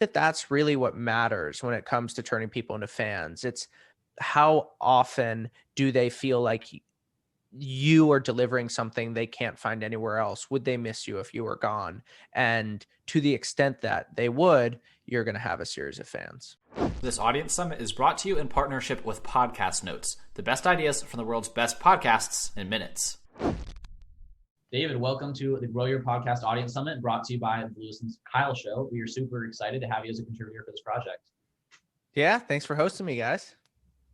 that that's really what matters when it comes to turning people into fans. It's how often do they feel like you are delivering something they can't find anywhere else? Would they miss you if you were gone? And to the extent that they would, you're going to have a series of fans. This Audience Summit is brought to you in partnership with Podcast Notes, the best ideas from the world's best podcasts in minutes. David, welcome to the Grow Your Podcast Audience Summit, brought to you by the Lewis and Kyle Show. We are super excited to have you as a contributor for this project. Yeah, thanks for hosting me, guys.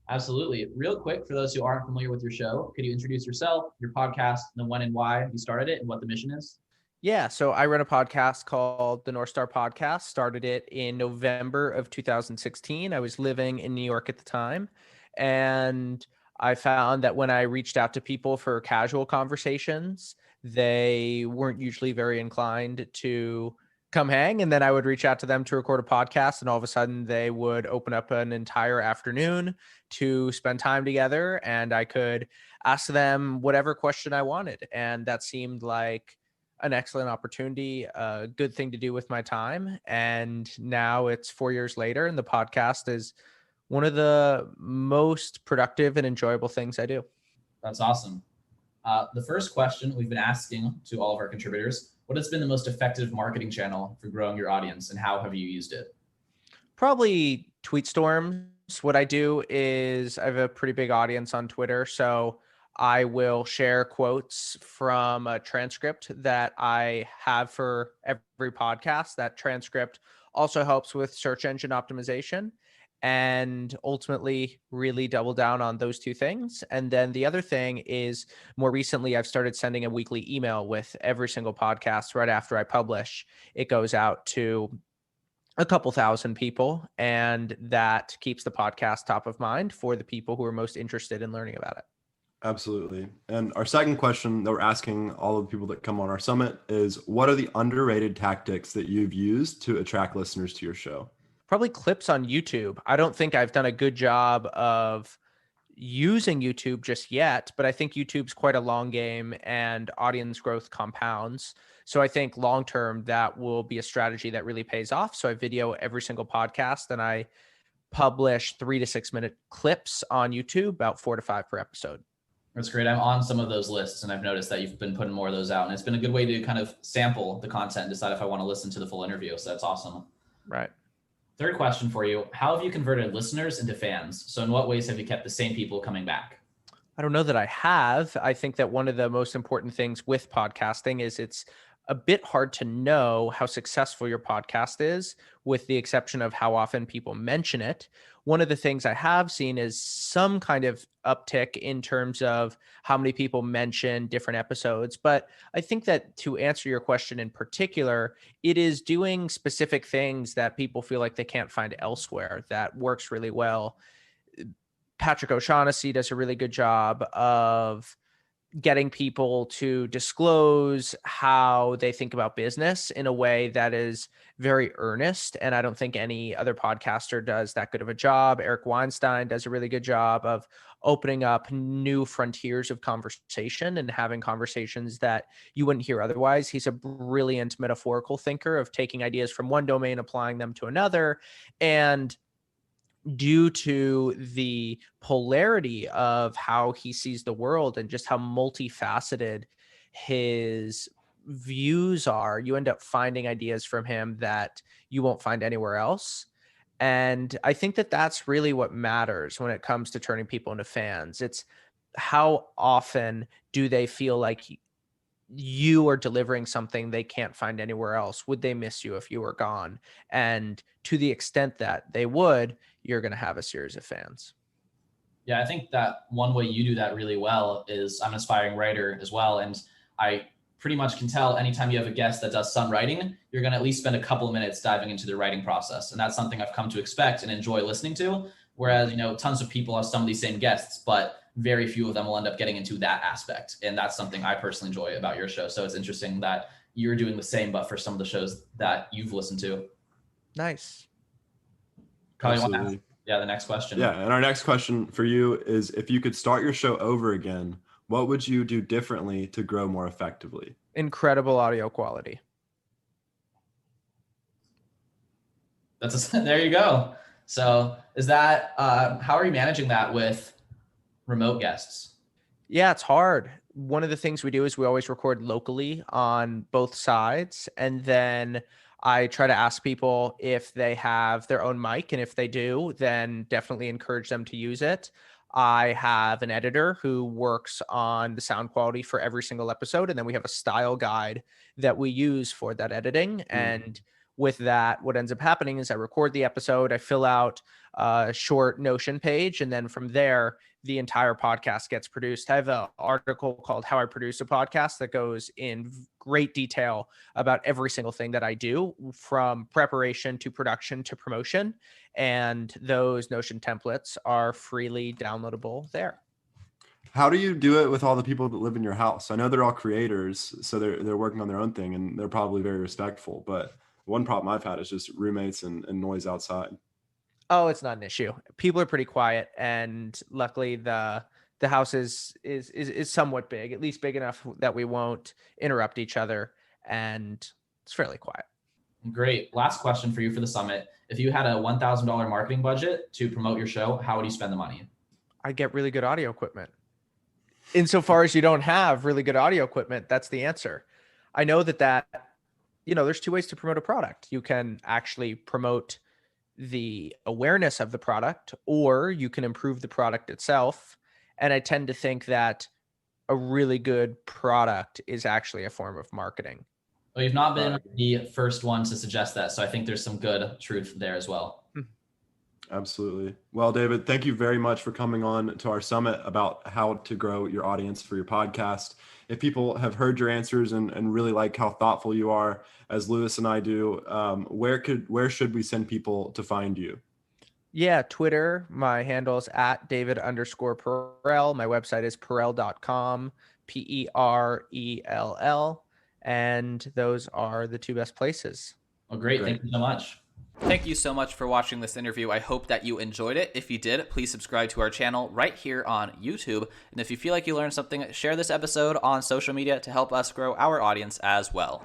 Absolutely. Real quick, for those who aren't familiar with your show, could you introduce yourself, your podcast, the when and why you started it, and what the mission is? Yeah, so I run a podcast called the North Star Podcast. Started it in November of 2016. I was living in New York at the time, and I found that when I reached out to people for casual conversations, they weren't usually very inclined to come hang. And then I would reach out to them to record a podcast, and all of a sudden they would open up an entire afternoon to spend time together, and I could ask them whatever question I wanted. And that seemed like an excellent opportunity, a good thing to do with my time. And now it's 4 years later, and the podcast is one of the most productive and enjoyable things I do. That's awesome. The first question we've been asking to all of our contributors: what has been the most effective marketing channel for growing your audience, and how have you used it? Probably tweet storms. What I do is I have a pretty big audience on Twitter, so I will share quotes from a transcript that I have for every podcast. That transcript also helps with search engine optimization, and ultimately really double down on those two things. And then the other thing is, more recently, I've started sending a weekly email with every single podcast right after I publish. It goes out to a couple thousand people, and that keeps the podcast top of mind for the people who are most interested in learning about it. Absolutely. And our second question that we're asking all of the people that come on our summit is, what are the underrated tactics that you've used to attract listeners to your show? Probably clips on YouTube. I don't think I've done a good job of using YouTube just yet, but I think YouTube's quite a long game and audience growth compounds. So I think long-term that will be a strategy that really pays off. So I video every single podcast, and I publish 3 to 6 minute clips on YouTube, about 4 to 5 per episode. That's great. I'm on some of those lists, and I've noticed that you've been putting more of those out, and it's been a good way to kind of sample the content and decide if I want to listen to the full interview. So that's awesome. Right. Third question for you: how have you converted listeners into fans? So in what ways have you kept the same people coming back? I don't know that I have. I think that one of the most important things with podcasting is it's a bit hard to know how successful your podcast is, with the exception of how often people mention it. One of the things I have seen is some kind of uptick in terms of how many people mention different episodes. But I think that, to answer your question in particular, it is doing specific things that people feel like they can't find elsewhere that works really well. Patrick O'Shaughnessy does a really good job of getting people to disclose how they think about business in a way that is very earnest. And I don't think any other podcaster does that good of a job. Eric Weinstein does a really good job of opening up new frontiers of conversation and having conversations that you wouldn't hear otherwise. He's a brilliant metaphorical thinker of taking ideas from one domain, applying them to another. And due to the polarity of how he sees the world and just how multifaceted his views are, you end up finding ideas from him that you won't find anywhere else. And I think that that's really what matters when it comes to turning people into fans. It's how often do they feel like you are delivering something they can't find anywhere else? Would they miss you if you were gone? And to the extent that they would, you're going to have a series of fans. Yeah, I think that one way you do that really well is, I'm an aspiring writer as well. And I pretty much can tell anytime you have a guest that does some writing, you're going to at least spend a couple of minutes diving into their writing process. And that's something I've come to expect and enjoy listening to. Whereas, tons of people have some of these same guests, but very few of them will end up getting into that aspect. And that's something I personally enjoy about your show. So it's interesting that you're doing the same, but for some of the shows that you've listened to. Nice. Probably want to ask, the next question. Yeah, and our next question for you is, if you could start your show over again, what would you do differently to grow more effectively? Incredible audio quality. There you go. So is that, how are you managing that with remote guests? Yeah, it's hard. One of the things we do is we always record locally on both sides. And then I try to ask people if they have their own mic. And if they do, then definitely encourage them to use it. I have an editor who works on the sound quality for every single episode. And then we have a style guide that we use for that editing. And with that, what ends up happening is I record the episode, I fill out a short Notion page, and then from there, the entire podcast gets produced. I have an article called How I Produce a Podcast that goes in great detail about every single thing that I do, from preparation to production to promotion. And those Notion templates are freely downloadable there. How do you do it with all the people that live in your house? I know they're all creators, so they're working on their own thing, and they're probably very respectful. But one problem I've had is just roommates and noise outside. Oh, it's not an issue. People are pretty quiet, and luckily the house is somewhat big, at least big enough that we won't interrupt each other, and it's fairly quiet. Great. Last question for you for the summit. If you had a $1,000 marketing budget to promote your show, how would you spend the money? I get really good audio equipment. Insofar as you don't have really good audio equipment, that's the answer. I know that there's two ways to promote a product. You can actually promote the awareness of the product, or you can improve the product itself. And I tend to think that a really good product is actually a form of marketing. Well, you've not been the first one to suggest that, so I think there's some good truth there as well. Absolutely. Well, David, thank you very much for coming on to our summit about how to grow your audience for your podcast. If people have heard your answers and really like how thoughtful you are, as Lewis and I do, where should we send people to find you? Yeah, Twitter, my handle is @David_Perell. My website is perell.com, Perell. And those are the two best places. Well, great. Thank you so much. Thank you so much for watching this interview. I hope that you enjoyed it. If you did, please subscribe to our channel right here on YouTube. And if you feel like you learned something, share this episode on social media to help us grow our audience as well.